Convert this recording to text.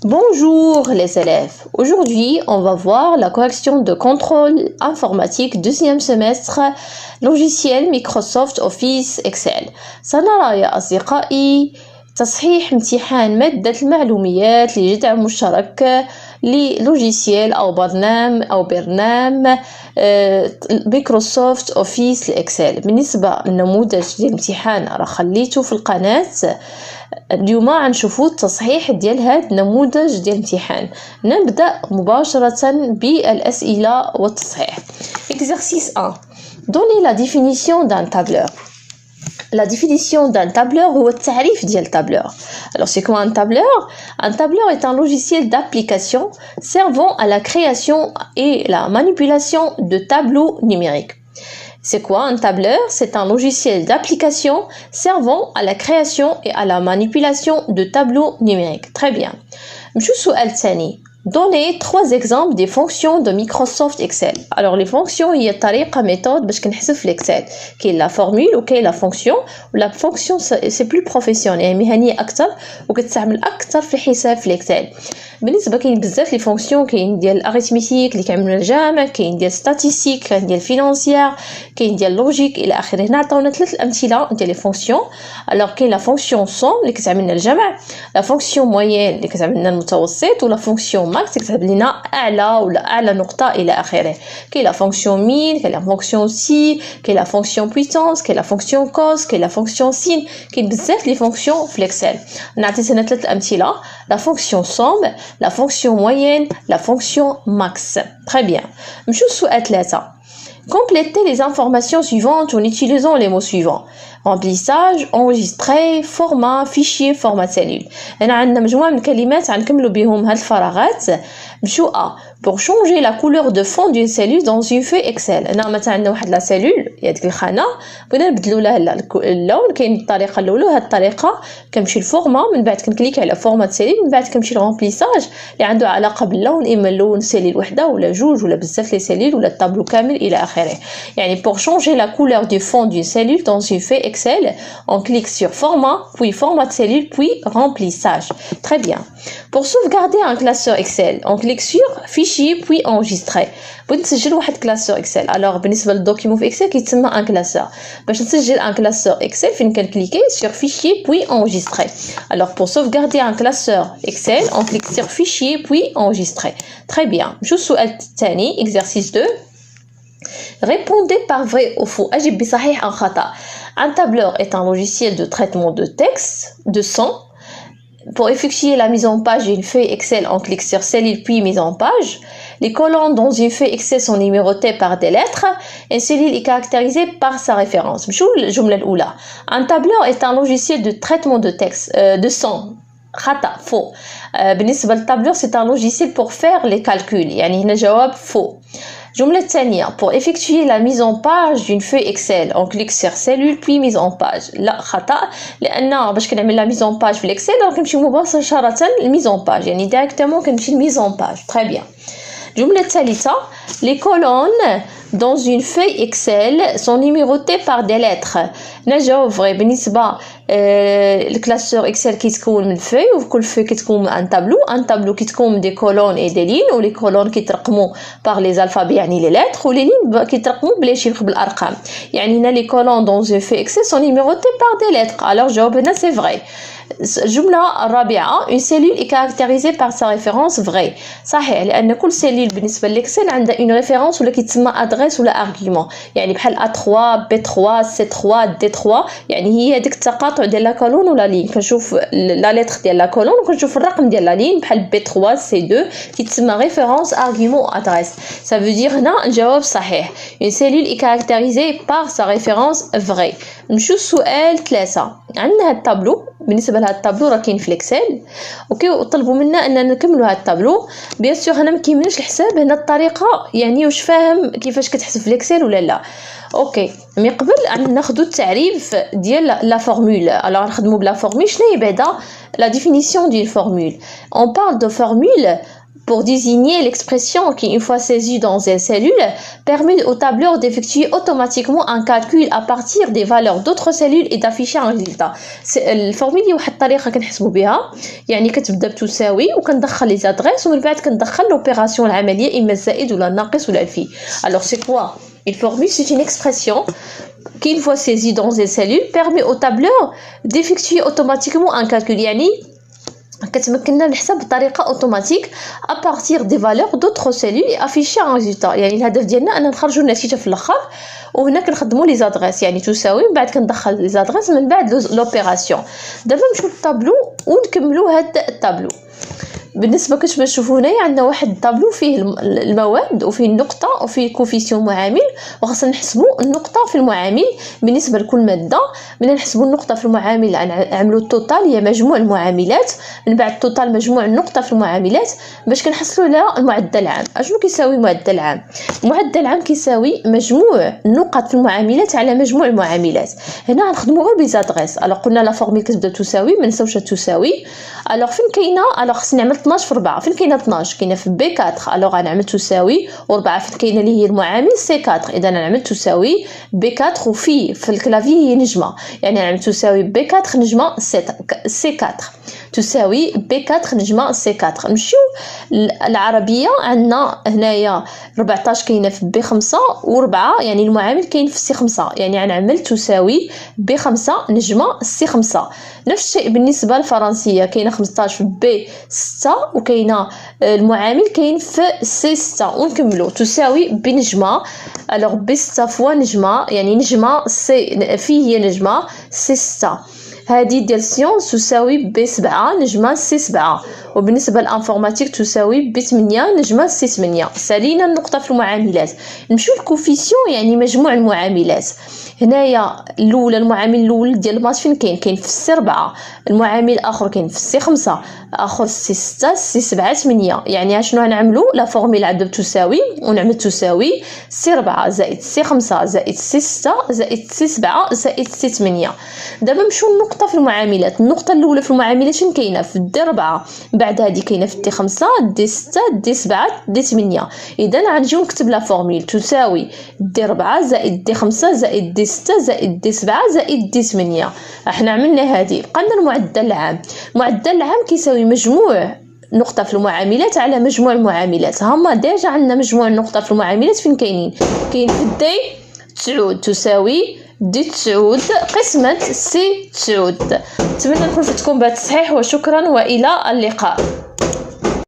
Bonjour les élèves. Aujourd'hui, on va voir la correction de contrôle informatique deuxième semestre logiciel Microsoft Office Excel. سنرى يا أصدقائي تصحيح امتحان مادة المعلومات لجدع مشترك للوجيسيال أو برنامج مايكروسوفت أوفيس الإكسل. بالنسبة للنموذج ديال الامتحان راه خليته في القناة. اليوم غنشوفوا التصحيح ديال هذا النموذج ديال الامتحان. نبدأ مباشرة بالأسئلة والتصحيح. Exercice 1. Donnez la définition d'un tableur. La définition d'un tableur ou le tarif d'un tableur. Alors, c'est quoi un tableur? Un tableur est un logiciel d'application servant à la création et la manipulation de tableaux numériques. C'est quoi un tableur? C'est un logiciel d'application servant à la création et à la manipulation de tableaux numériques. Très bien. نمشيو السؤال الثاني. Donnez 3 exemples des fonctions de Microsoft Excel. Alors les fonctions هي طريقة méthode باش كنحسب في الإكسل. كاين لا فورمول وكاين لا فونكسيون. ولا فونكسيون سي بلو بروفيسيونيل يعني مهنية أكثر وكتستعمل أكثر في الحساب في الإكسل. بالنسبة كاين بزاف لي فونكسيون كاين ديال الاريثميتيك اللي كيعملوا الجمع كاين ديال ستاتيستيك كاين ديال فينانسيير كاين ديال لوجيك إلى آخره. هنا عطاونا 3 أمثلة ديال لي فونكسيون. alors كاين لا فونكسيون سوم اللي كتعمل لنا الجمع لا فونكسيون موين اللي كتعمل لنا المتوسط ولا فونكسيون ماكس كتعمل لنا اعلى ولا اعلى نقطه الى اخره. كاين لا فونكسيون مين كاين لا فونكسيون سي كاين لا فونكسيون بويسونس كاين لا فونكسيون كوس كاين لا فونكسيون سين. كاين بزاف لي فونكسيون في الاكسل. نعطيك هنا 3 امثله. لا فونكسيون سوم la fonction moyenne, la fonction max. Très bien. نمشيو للسؤال 3. Complétez les informations suivantes en utilisant les mots suivants. remplissage, enregistrer, format, fichier, format cellule. هنا عندنا مجموعة من الكلمات غنكملوا بهم هاد الفراغات. نمشيو pour changer la couleur de fond d'une cellule dans une feuille Excel. هنا مثلا عندنا واحد لا سيلول هذيك الخانة بغينا نبدلوا لها اللون. كاين الطريقة الأولى هاد الطريقة كنمشي للفورما من بعد كنكليك على فورمات سيلول من بعد كنمشي للرامبليساج اللي عنده علاقة باللون إما اللون سيلول وحدة ولا جوج ولا بزاف لي سيلول ولا الطابلو كامل إلى آخره. يعني pour changer la couleur du fond d'une cellule dans une feuille Excel, on clique sur format, puis format de cellule, puis remplissage. Très bien. Pour sauvegarder un classeur Excel, on clique sur fichier, puis enregistrer. بغيت نسجل واحد كلاسور اكسل. alors بالنسبه للدوكيمون في اكسل كيتسمى ان كلاسور. باش نسجل ان كلاسور اكسل فين كنكليكي sur fichier puis enregistrer. alors pour sauvegarder un classeur Excel on clique sur fichier puis enregistrer. très bien. نمشيو للسؤال الثاني exercice 2. répondez par vrai ou faux. أجب بصحيح أو خطأ. Un tableur est un logiciel de traitement de texte, de son. Pour effectuer la mise en page d'une feuille Excel, on clique sur cellule puis mise en page. Les colonnes dans une feuille Excel sont numérotées par des lettres. Une cellule est caractérisée par sa référence. الجملة الأولى. Un tableur est un logiciel de traitement de texte, de son. خطأ faux. بالنسبة للتابلور c'est un logiciel pour faire les calculs. يعني هنا جواب faux. جملة الثانية. pour effectuer la mise en page d'une feuille Excel on clique sur cellule puis mise en page. لا خطأ لأن باش كنعمل la mise en page في الإكسل راه كنمشي مباشرة mise en page يعني directement كنمشي mise en page. très bien. جملة الثالثة. les colonnes dans une feuille Excel sont numérotées par des lettres. نجاوب vrai. بالنسبة الكلاسور اكسل كيتكون من فوي وكل فوي كتكون من ان طابلو كيتكون من دي كولون اي دي لين ولي كولون كيترقموا باغ لي الفابي يعني لي لتر ولي لين كيترقموا بلي شيفر بالارقام. يعني هنا لي كولون دون اون فوي اكسل سون نيميروتي باغ دي لتر. alors جواب هنا سي فري. الجملة الرابعة. une cellule est caractérisée par sa référence vrai. صحيح لأن كل سيلول بالنسبة للإكسل عندها une référence ولا كيتسمى adresse ولا argument. يعني بحال A3 B3 C3 D3 يعني هي هذيك التقاطع ديال لا كولون ولا لين. كنشوف لا لتر ديال لا كولون وكنشوف الرقم ديال لا لين بحال B3 C2 كيتسمى référence argument adresse. ça veut dire هنا الجواب صحيح. une cellule est caractérisée par sa référence vrai. نمشيو للسؤال 3. عندنا هاد الطابلو. بالنسبه لهاد الطابلو راه كاين في الاكسل اوكي وطلبوا منا اننا نكملوا هاد الطابلو. بيان سور هنا ما كيمناش الحساب هنا الطريقه يعني واش فاهم كيفاش كتحسب في الاكسل ولا لا. اوكي مي قبل ناخذوا التعريف ديال لا فورمول. alors نخدموا بلا فورمول. شنو هي بعدا la définition d'une formule. on parle de formule pour désigner l'expression qui, une fois saisie dans une cellule, permet au tableur d'effectuer automatiquement un calcul à partir des valeurs d'autres cellules et d'afficher un résultat. الفورميل هي واحد الطريقه كنحسبوا بها، يعني كتبدا بتساوي وكندخل لي زادغيس ومن بعد كندخل لوبيراسيون العمليه اما الزائد ولا الناقص ولا الفي. Alors c'est quoi une formule? C'est une expression qui, une fois saisie dans une cellule, permet au tableur d'effectuer automatiquement un calcul. يعني كتمكننا نحسب بطريقه اوتوماتيك ابارتيغ دي فالور دوطخ سيلول اي افيشي ان ريزولتا. يعني الهدف ديالنا ان نخرجوا النتيجه في الاخر، وهنا كنخدموا لي زادغيس يعني تساوي، من بعد كندخل لي زادغيس من بعد لوبيراسيون. دابا نمشيو للطابلو ونكملوا هاد الطابلو. بالنسبه كتبان تشوفوا هنايا عندنا واحد الطابلو فيه المواد وفيه النقطه وفيه كوفيسيون معامل، وخاصنا نحسبوا النقطه في المعامل بالنسبه لكل ماده. من نحسبوا النقطه في المعامل نعملوا التوتال هي مجموع المعاملات، من بعد التوتال مجموع النقطه في المعاملات باش كنحصلوا على المعدل العام. اشنو كيساوي المعدل العام؟ المعدل العام كيساوي مجموع النقط في المعاملات على مجموع المعاملات. هنا غنخدموا غير بيزادغيس. الوغ قلنا لا فورميل كتبدا تساوي، ما نساوش تساوي. الوغ فين كاينه؟ الوغ خصني نعمل 12 في 4. فين كاينه 12؟ كاينه في بي 4. الوغ غنعمل تساوي، و4 فين كاينه اللي هي المعامل سي 4. اذا غنعمل تساوي بي 4 وفي الكلافي هي نجمه، يعني غنعمل تساوي بي 4 نجمه سي 4 تساوي بي 4 نجمه سي 4. نمشيو العربيه. عندنا هنايا 14 كاينه في بي 5 و4 يعني المعامل كاين في سي 5، يعني غنعمل تساوي بي 5 نجمه سي 5. نفس الشيء بالنسبه للفرنسيه، كاينه 15 في بي 6 وكاينه المعامل كاين في سي 6. ونكملوا تساوي بنجمه. الوغ بي 6 فوا نجمه يعني نجمه سي في هي نجمه سي 6. هذه ديال سيونس تساوي بي 7 نجمه سي 7. وبالنسبه للانفورماتيك تساوي بي 8 نجمه سي 8. سالينا النقطه في المعاملات. نمشيو للكوفيسيون يعني مجموع المعاملات. هنايا الاولى المعامل الاول ديال الماس فين كاين في سي 4، المعامل الاخر كاين في سي 5، اخر سي 6 سي 7 8. يعني شنو غنعملوا؟ لا فورميل عاد تساوي ونعمل تساوي سي 4 زائد سي 5 زائد سي 6 زائد سي 7 زائد سي 8. دابا نمشيو للنقطه في المعاملات. النقطه الاولى في المعاملات فين كاينه؟ في دي 4. بعد هذه كاينه في دي 5 دي 6 دي 7 دي 8. اذا غنجيو نكتب لا فورميل تساوي دي 4 زائد دي 5 زائد دي 6 زائد دي 7 زائد دي 8. احنا عملنا هذه. بقى المعدل العام. المعدل العام كيساوي مجموع نقطة في المعاملات على مجموع المعاملات. هما ديجا عندنا مجموع النقطة في المعاملات فين كاين في دي 9 تساوي دي 9 قسمة سي 9. نتمنى نكون فتكم بهذا التصحيح، وشكرا والى اللقاء.